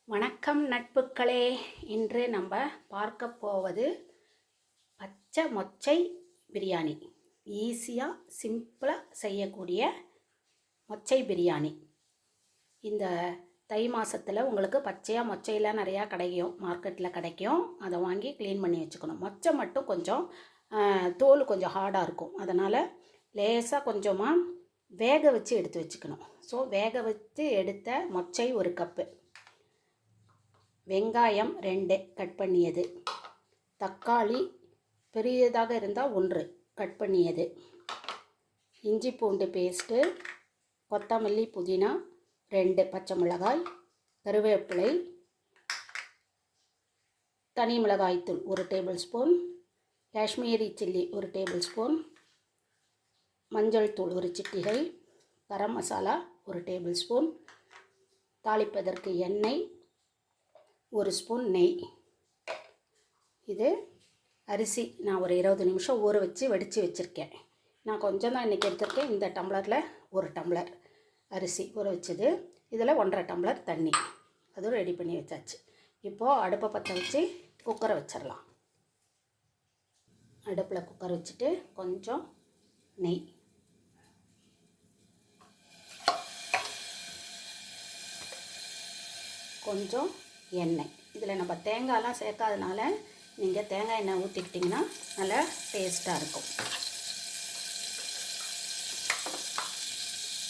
வணக்கம் நட்புக்களே. இன்று நம்ம பார்க்க போவது பச்சை மொச்சை பிரியாணி. ஈஸியாக சிம்பிளாக செய்யக்கூடிய மொச்சை பிரியாணி. இந்த தை மாதத்தில் உங்களுக்கு பச்சையாக மொச்சையெல்லாம் நிறையா கிடைக்கும், மார்க்கெட்டில் கிடைக்கும். அதை வாங்கி க்ளீன் பண்ணி வச்சுக்கணும். மொச்சை மட்டும் கொஞ்சம் தோல் கொஞ்சம் ஹார்டாக இருக்கும், அதனால் லேசாக கொஞ்சமாக வேக வச்சு எடுத்து வச்சுக்கணும். ஸோ வேக வச்சு எடுத்த மொச்சை 1 கப்பு, வெங்காயம் 2 கட் பண்ணியது, தக்காளி பெரியதாக இருந்தால் 1 கட் பண்ணியது, இஞ்சி பூண்டு பேஸ்ட்டு, கொத்தமல்லி புதினா 2, பச்சை மிளகாய், கருவேப்பிலை, தனி மிளகாய்த்தூள் 1 table spoon, Kashmiri chilli 1 table spoon, மஞ்சள் தூள் 1 சிட்டிகை, கரம் மசாலா 1 டேபிள் ஸ்பூன், தாளிப்பதற்கு எண்ணெய், 1 ஸ்பூன் நெய். இது அரிசி நான் ஒரு 20 நிமிஷம் ஊற வச்சு வடித்து வச்சுருக்கேன். நான் கொஞ்சம் தான் இன்றைக்கி எடுத்திருக்கேன். இந்த டம்ளரில் 1 டம்ளர் அரிசி ஊற வச்சது. இதில் 1.5 டம்ளர் தண்ணி, அதுவும் ரெடி பண்ணி வச்சாச்சு. இப்போது அடுப்பை பற்ற வச்சு குக்கரை வச்சிடலாம். அடுப்பில் குக்கர் வச்சுட்டு கொஞ்சம் நெய், கொஞ்சம் எண்ணெய். இதில் நம்ம தேங்காயெலாம் சேர்க்காதனால நீங்கள் தேங்காய் எண்ணெய் ஊற்றிக்கிட்டிங்கன்னா நல்லா டேஸ்ட்டாக இருக்கும்.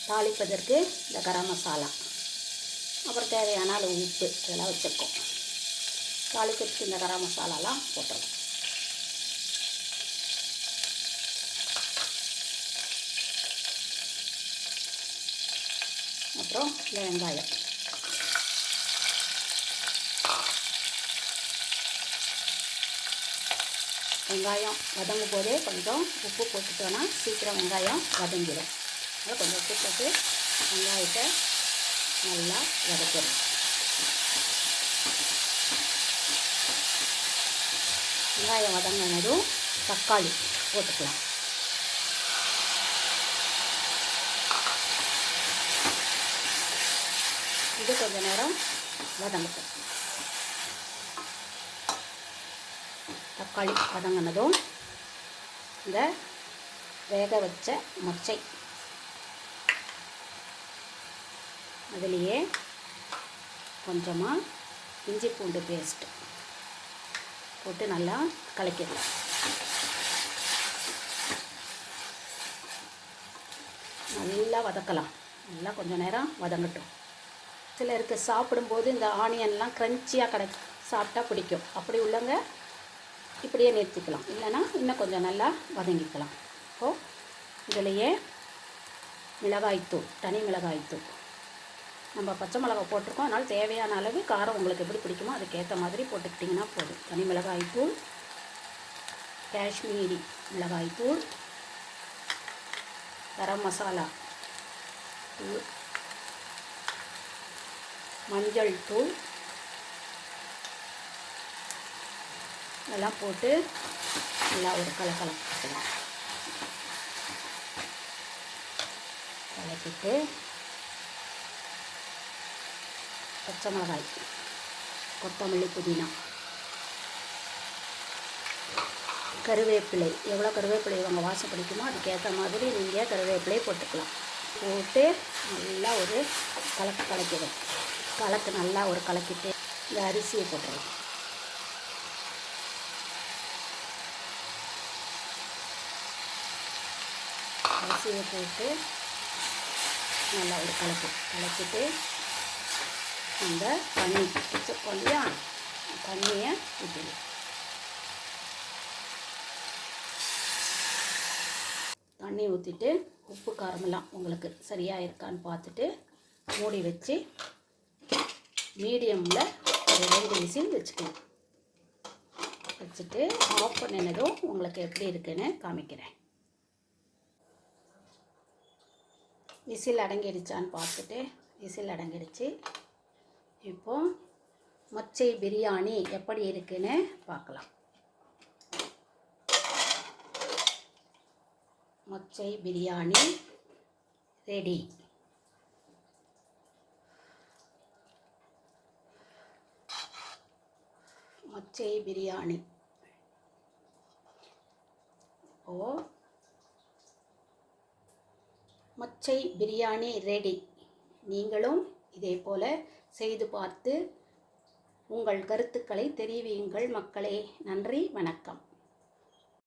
தாளிப்பதற்கு இந்த கரம் மசாலா, அப்புறம் தேவையான அளவு உப்பு இதெல்லாம் வச்சுருக்கோம். தாளிக்கிறதுக்கு இந்த கரம் மசாலாலாம் போட்டுருவோம். அப்புறம் இந்த வெங்காயம், வெங்காயம் வதங்கும் போதே கொஞ்சம் உப்பு போட்டுட்டோன்னா சீக்கிரம் வெங்காயம் வதங்கிடும். அதை கொஞ்சம் உப்பு போட்டு வெங்காயத்தை நல்லா வதக்கிடணும். வெங்காயம் வதங்கினதும் தக்காளி போட்டுக்கலாம். இது கொஞ்சம் நேரம் வதங்கட்டும். தக்காளி வதங்கினதும் இந்த வேக வச்ச மொச்சை அதுலேயே கொஞ்சமாக இஞ்சி பூண்டு பேஸ்ட்டு போட்டு நல்லா கலக்கிடலாம். நல்லா வதக்கலாம். நல்லா கொஞ்சம் நேரம் வதங்கட்டும். சிலருக்கு சாப்பிடும்போது இந்த ஆனியன்லாம் க்ரன்ச்சியாக சாப்பிட்டா பிடிக்கும். அப்படி உள்ளவங்க இப்படியே நிறுத்திக்கலாம், இல்லைன்னா இன்னும் கொஞ்சம் நல்லா வதங்கிக்கலாம். இப்போது இதிலையே மிளகாய்த்தூள், தனி மிளகாய்த்தூள், நம்ம பச்சை மிளகாய் போட்டிருக்கோம், அதனால் தேவையான அளவு காரம் உங்களுக்கு எப்படி பிடிக்குமோ அதுக்கேற்ற மாதிரி போட்டுக்கிட்டிங்கன்னா போதும். தனி மிளகாய்த்தூள், காஷ்மீரி மிளகாய்த்தூள், கரம் மசாலா தூள், மஞ்சள் தூள் எல்லாம் போட்டு நல்லா ஒரு கலக்கலாம். கலக்கிட்டு பச்சை மிளகாய், கொத்தமல்லி புதினா, கருவேப்பிலை, எவ்வளோ கருவேப்பிலை இவங்க வாசம் பிடிக்குமோ அதுக்கேற்ற மாதிரி நீங்கள் கருவேப்பிலை போட்டுக்கலாம். போட்டு நல்லா ஒரு கலக்கிடும். நல்லா ஒரு கலக்கிட்டு இந்த அரிசியை போட்டுடலாம். அரிசியை போட்டு நல்லா ஒரு கலக்கிட்டு இந்த தண்ணி வச்சுருக்கோம் இல்லையா, தண்ணியை ஊற்றிடும். தண்ணி ஊற்றிட்டு உப்பு காரமெல்லாம் உங்களுக்கு சரியாக இருக்கான்னு பார்த்துட்டு மூடி வச்சு மீடியமில் ஒரு 2 விசில் வச்சுக்கலாம். வச்சுட்டு ஆஃப் பண்ணினதும் உங்களுக்கு எப்படி இருக்குன்னு காமிக்கிறேன். விசில் அடங்கிடுச்சான்னு பார்த்துட்டு, விசில் அடங்கிடுச்சு. இப்போது மொச்சை பிரியாணி எப்படி இருக்குன்னு பார்க்கலாம். மொச்சை பிரியாணி ரெடி. மச்சை பிரியாணி. மச்சை பிரியாணி ரெடி. நீங்களும் இதே போல செய்து பார்த்து உங்கள் கருத்துக்களை தெரிவியுங்கள் மக்களே. நன்றி, வணக்கம்.